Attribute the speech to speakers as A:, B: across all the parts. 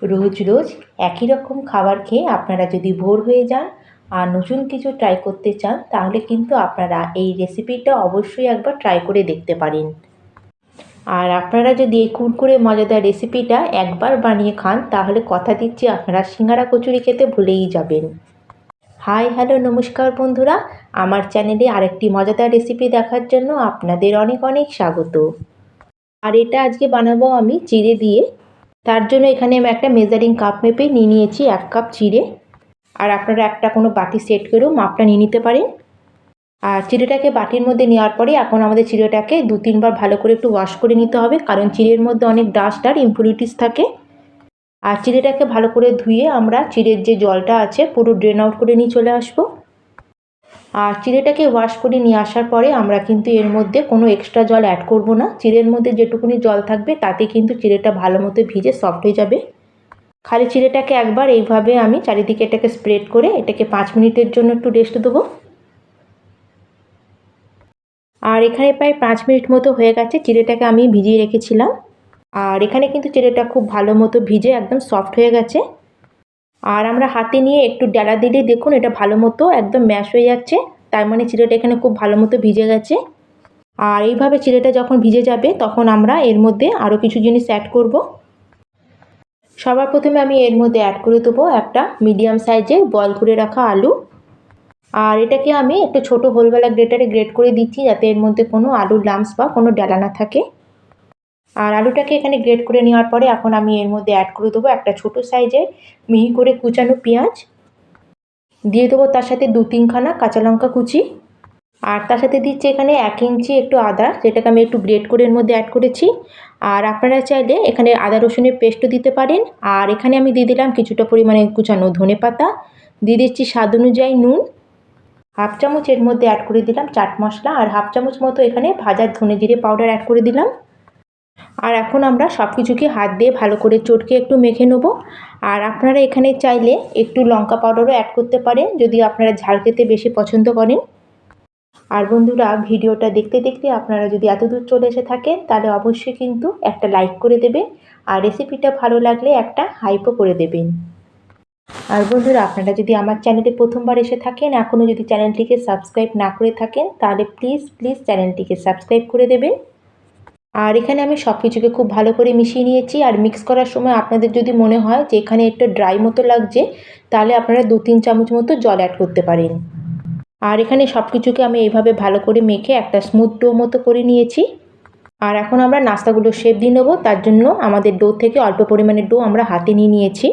A: রোজ রোজ একই রকম খাবার খেয়ে আপনারা যদি বোর হয়ে যান আর নতুন কিছু ট্রাই করতে চান, তাহলে কিন্তু আপনারা এই রেসিপিটা অবশ্যই একবার ট্রাই করে দেখতে পারেন। আর আপনারা যদি এই কুরকুরে মজাদার রেসিপিটা একবার বানিয়ে খান, তাহলে কথা দিচ্ছি আপনারা সিঙ্গারা কচুরি খেতে ভুলেই যাবেন। হাই হ্যালো নমস্কার বন্ধুরা, আমার চ্যানেলে আরেকটি মজাদার রেসিপি দেখার জন্য আপনাদের অনেক অনেক স্বাগত। আর এটা আজকে বানাবো আমি চিড়ে দিয়ে। তার জন্য এখানে আমি একটা মেজারিং কাপ মেপে নিয়ে নিয়েছি 1 কাপ চিড়ে। আর আপনারা একটা কোনো বাটি সেট করেও মাপটা নিয়ে নিতে পারেন। আর চিড়েটাকে বাটির মধ্যে নেওয়ার পরে এখন আমাদের চিড়েটাকে 2-3 বার ভালো করে একটু ওয়াশ করে নিতে হবে, কারণ চিড়ের মধ্যে অনেক ডাস্ট আর ইম্পুরিটিস থাকে। আর চিড়েটাকে ভালো করে ধুয়ে আমরা চিড়ের যে জলটা আছে পুরো ড্রেন আউট করে নিয়ে চলে আসবো। আর চিড়েটাকে ওয়াশ করে নিয়ে আসার পরে আমরা কিন্তু এর মধ্যে কোনো এক্সট্রা জল অ্যাড করব না। চিড়ের মধ্যে যেটুকুনি জল থাকবে তাতে কিন্তু চিড়েটা ভালো মতো ভিজে সফট হয়ে যাবে। খালি চিড়েটাকে একবার এইভাবে আমি চারিদিকে এটাকে স্প্রেড করে এটাকে 5 মিনিটের জন্য একটু রেস্ট দেবো। আর এখানে প্রায় 5 মিনিট মতো হয়ে গেছে, চিড়েটাকে আমি ভিজিয়ে রেখেছিলাম। আর এখানে কিন্তু চিড়েটা খুব ভালো মতো ভিজে একদম সফট হয়ে গেছে। আর আমরা হাতে নিয়ে একটু ডালা দিলে দেখুন এটা ভালো মতো একদম ম্যাশ হয়ে যাচ্ছে, তার মানে চিড়েটা এখানে খুব ভালো মতো ভিজে গেছে। আর এইভাবে চিড়েটা যখন ভিজে যাবে তখন আমরা এর মধ্যে আরও কিছু জিনিস অ্যাড করব। সবার প্রথমে আমি এর মধ্যে অ্যাড করে দেবো একটা মিডিয়াম সাইজের বয়েল করে রাখা আলু। আর এটাকে আমি একটু ছোটো হোলওয়ালা গ্রেটারে গ্রেট করে দিচ্ছি, যাতে এর মধ্যে কোনো আলুর লাম্পস বা কোনো ডালা না থাকে। আর আলুটাকে এখানে গ্রেট করে নেওয়ার পরে এখন আমি এর মধ্যে অ্যাড করে দেবো একটা ছোটো সাইজের মিহি করে কুচানো পেঁয়াজ। দিয়ে দেবো তার সাথে 2-3 খানা কাঁচা লঙ্কা কুচি। আর তার সাথে দিচ্ছি এখানে 1 ইঞ্চি একটু আদা, যেটাকে আমি একটু গ্রেট করে এর মধ্যে অ্যাড করেছি। আর আপনারা চাইলে এখানে আদা রসুনের পেস্টও দিতে পারেন। আর এখানে আমি দিয়ে দিলাম কিছুটা পরিমাণে কুচানো ধনেপাতা, দিয়ে দিচ্ছি স্বাদ অনুযায়ী নুন, হাফ চামচ এর মধ্যে অ্যাড করে দিলাম চাট মশলা, আর হাফ চামচ মতো এখানে ভাজা ধনে জিরে পাউডার অ্যাড করে দিলাম। আর এখন আমরা সব কিছুকে হাত দিয়ে ভালো করে চটকে একটু মেখে নেবো। আর আপনারা এখানে চাইলে একটু লঙ্কা পাউডারও অ্যাড করতে পারেন যদি আপনারা ঝাল খেতে বেশি পছন্দ করেন। আর বন্ধুরা, ভিডিওটা দেখতে দেখতে আপনারা যদি এত দূর চলে এসে থাকেন তাহলে অবশ্যই কিন্তু একটা লাইক করে দেবেন, আর রেসিপিটা ভালো লাগলে একটা হাইপও করে দেবেন। আর বন্ধুরা, আপনারা যদি আমার চ্যানেলে প্রথমবার এসে থাকেন, এখনও যদি চ্যানেলটিকে সাবস্ক্রাইব না করে থাকেন, তাহলে প্লিজ চ্যানেলটিকে সাবস্ক্রাইব করে দেবেন। আর এখানে আমি সব কিছুকে খুব ভালো করে মিশিয়ে নিয়েছি। আর মিক্স করার সময় আপনাদের যদি মনে হয় যে এখানে একটু ড্রাই মতো লাগছে, তাহলে আপনারা 2-3 চামচ মতো জল অ্যাড করতে পারেন। আর এখানে সব কিছুকে আমি এইভাবে ভালো করে মেখে একটা স্মুথ ডো মতো করে নিয়েছি। আর এখন আমরা নাস্তাগুলো শেপ দিয়ে নেবো, তার জন্য আমাদের ডো থেকে অল্প পরিমাণে ডো আমরা হাতে নিয়েছি।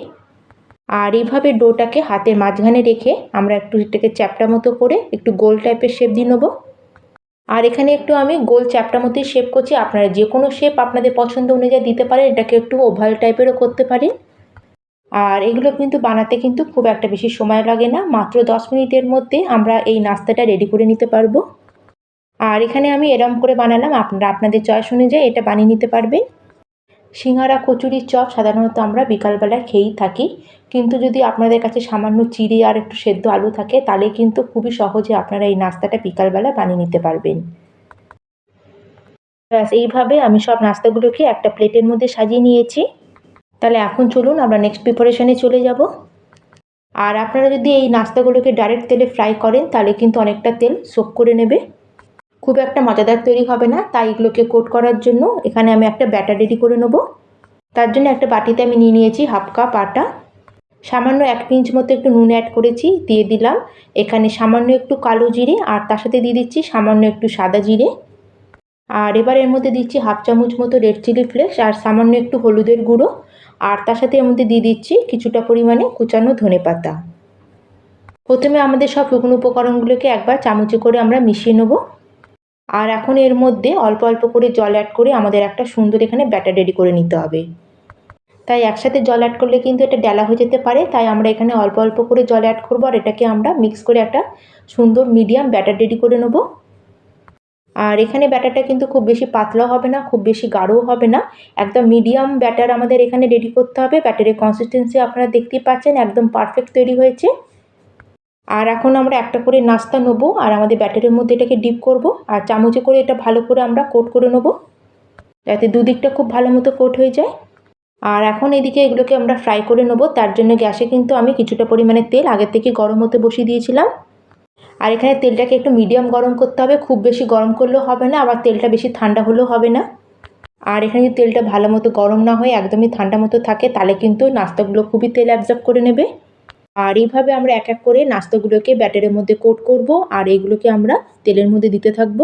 A: আর এইভাবে ডোটাকে হাতের মাঝখানে রেখে আমরা একটু এটাকে চ্যাপ্টা মতো করে একটু গোল টাইপের শেপ দিয়ে নেবো। আর এখানে একটু আমি গোল চ্যাপ্টা মতোই শেপ করছি, আপনারা যে কোনো শেপ আপনাদের পছন্দ অনুযায়ী দিতে পারেন, এটাকে একটু ওভাল টাইপেরও করতে পারেন। আর এগুলো কিন্তু বানাতে কিন্তু খুব একটা বেশি সময় লাগে না, মাত্র 10 মিনিটের মধ্যে আমরা এই নাস্তাটা রেডি করে নিতে পারবো। আর এখানে আমি এরম করে বানালাম, আপনারা আপনাদের চয়েস অনুযায়ী এটা বানিয়ে নিতে পারবেন। সিঙ্গারা কচুরির চপ সাধারণত আমরা বিকালবেলায় খেয়েই থাকি, কিন্তু যদি আপনাদের কাছে সামান্য চিড়ে আর একটু সেদ্ধ আলু থাকে তাহলে কিন্তু খুবই সহজে আপনারা এই নাস্তাটা বিকালবেলা বানিয়ে নিতে পারবেন। ব্যাস, এইভাবে আমি সব নাস্তাগুলোকে একটা প্লেটের মধ্যে সাজিয়ে নিয়েছি। তাহলে এখন চলুন আমরা নেক্সট প্রিপারেশনে চলে যাব। আর আপনারা যদি এই নাস্তাগুলোকে ডাইরেক্ট তেলে ফ্রাই করেন তাহলে কিন্তু অনেকটা তেল সোক করে নেবে, খুব একটা মজাদার তৈরি হবে না। তাই এগুলোকে কোট করার জন্য এখানে আমি একটা ব্যাটার রেডি করে নেব। তার জন্য একটা বাটিতে আমি নিয়ে নিয়েছি 1/2 কাপ আটা, সামান্য 1 পিঞ্চ মতো একটু নুন অ্যাড করেছি, দিয়ে দিলাম এখানে সামান্য একটু কালো জিরে, আর তার সাথে দিয়ে দিচ্ছি সামান্য একটু সাদা জিরে। আর এবার এর মধ্যে দিচ্ছি হাফ চামচ মতো রেড চিলি ফ্লেক্স আর সামান্য একটু হলুদের গুঁড়ো, আর তার সাথে এর মধ্যে দিয়ে দিচ্ছি কিছুটা পরিমাণে কুচানো ধনেপাতা। প্রথমে আমাদের সব শুকনো উপকরণগুলোকে একবার চামচে করে আমরা মিশিয়ে নেব। আর এখন এর মধ্যে অল্প অল্প করে জল অ্যাড করে আমাদের একটা সুন্দর এখানে ব্যাটার রেডি করে নিতে হবে। তাই একসাথে জল অ্যাড করলে কিন্তু এটা ডেলা হয়ে যেতে পারে, তাই আমরা এখানে অল্প অল্প করে জল অ্যাড করবো, আর এটাকে আমরা মিক্স করে একটা সুন্দর মিডিয়াম ব্যাটার রেডি করে নেব। আর এখানে ব্যাটারটা কিন্তু খুব বেশি পাতলাও হবে না, খুব বেশি গাঢ়ও হবে না, একদম মিডিয়াম ব্যাটার আমাদের এখানে রেডি করতে হবে। ব্যাটারের কনসিস্টেন্সি আপনারা দেখতেই পাচ্ছেন, একদম পারফেক্ট তৈরি হয়েছে। আর এখন আমরা একটা করে নাস্তা নেবো আর আমাদের ব্যাটারের মধ্যে এটাকে ডিপ করব, আর চামচে করে এটা ভালো করে আমরা কোট করে নেব, যাতে দুদিকটা খুব ভালো মতো কোট হয়ে যায়। আর এখন এদিকে এগুলোকে আমরা ফ্রাই করে নেবো। তার জন্য গ্যাসে কিন্তু আমি কিছুটা পরিমাণে তেল আগে থেকে গরম হতে বসিয়ে দিয়েছিলাম। আর এখানে তেলটাকে একটু মিডিয়াম গরম করতে হবে, খুব বেশি গরম করলেও হবে না, আবার তেলটা বেশি ঠান্ডা হলেও হবে না। আর এখানে যদি তেলটা ভালো মতো গরম না হয়ে একদমই ঠান্ডা মতো থাকে তাহলে কিন্তু নাস্তাগুলো খুবই তেল অ্যাবজর্ব করে নেবে। আর এইভাবে আমরা এক এক করে নাস্তাগুলোকে ব্যাটারের মধ্যে কোট করব আর এইগুলোকে আমরা তেলের মধ্যে দিতে থাকবো।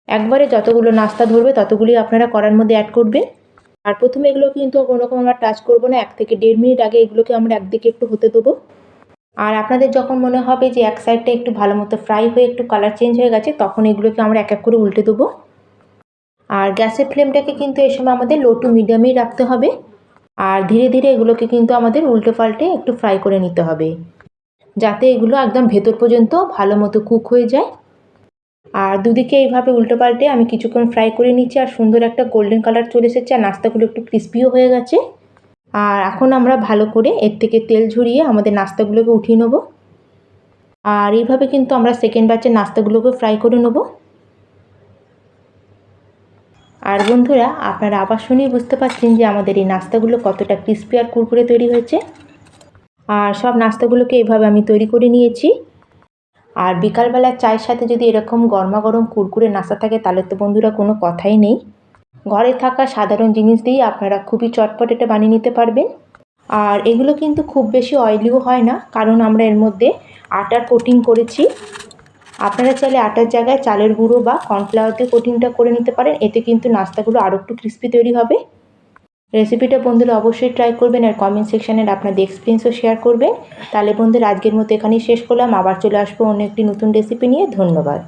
A: একবারে যতগুলো নাস্তা ধরবে ততগুলি আপনারা কড়ার মধ্যে অ্যাড করবেন। আর প্রথমে এগুলো কিন্তু কোনোরকম আমরা টাচ করবো না, 1 থেকে 1.5 মিনিট আগে এগুলোকে আমরা একদিকে একটু হতে দেবো। আর আপনাদের যখন মনে হবে যে এক সাইডটা একটু ভালো মতো ফ্রাই হয়ে একটু কালার চেঞ্জ হয়ে গেছে তখন এগুলোকে আমরা এক এক করে উল্টে দেবো। আর গ্যাসের ফ্লেমটাকে কিন্তু এই সময় আমাদের লো টু মিডিয়ামেই রাখতে হবে। আর ধীরে ধীরে এগুলোকে কিন্তু আমাদের উল্টে পাল্টে একটু ফ্রাই করে নিতে হবে, যাতে এগুলো একদম ভেতর পর্যন্ত ভালো মতো কুক হয়ে যায়। আর দুদিকে এইভাবে উল্টে পাল্টে আমি কিছুক্ষণ ফ্রাই করে নিচ্ছি আর সুন্দর একটা গোল্ডেন কালার চলে এসেছে আর নাস্তাগুলো একটু ক্রিস্পিও হয়ে গেছে। আর এখন আমরা ভালো করে এর থেকে তেল ঝরিয়ে আমাদের নাস্তাগুলোকে উঠিয়ে নেব। আর এইভাবে কিন্তু আমরা সেকেন্ড ব্যাচের নাস্তাগুলোকে ফ্রাই করে নেব। আর বন্ধুরা, আপনারা আবার শুনেই বুঝতে পারছেন যে আমাদের এই নাস্তাগুলো কতটা ক্রিস্পি আর কুরকুরে তৈরি হয়েছে। আর সব নাস্তাগুলোকে এইভাবে আমি তৈরি করে নিয়েছি। আর বিকালবেলার চায়ের সাথে যদি এরকম গরমা গরম কুরকুরে নাস্তা থাকে তাহলে তো বন্ধুরা কোনো কথাই নেই। ঘরে থাকা সাধারণ জিনিস দিয়েই আপনারা খুবই চটপট এটা বানিয়ে নিতে পারবেন। আর এগুলো কিন্তু খুব বেশি অয়েলিও হয় না, কারণ আমরা এর মধ্যে আটার কোটিং করেছি। আপনারা চাইলে আটার জায়গায় চালের গুঁড়ো বা কর্নফ্লাওয়ার দিয়ে কোটিংটা করে নিতে পারেন, এতে কিন্তু নাস্তাগুলো আরও একটু ক্রিস্পি তৈরি হবে। রেসিপিটা বন্ধুরা অবশ্যই ট্রাই করবেন আর কমেন্ট সেকশানে আপনাদের এক্সপিরিয়েন্সও শেয়ার করবেন। তাহলে বন্ধুরা আজকের মতো এখানেই শেষ করলাম, আবার চলে আসবো অন্য একটি নতুন রেসিপি নিয়ে। ধন্যবাদ।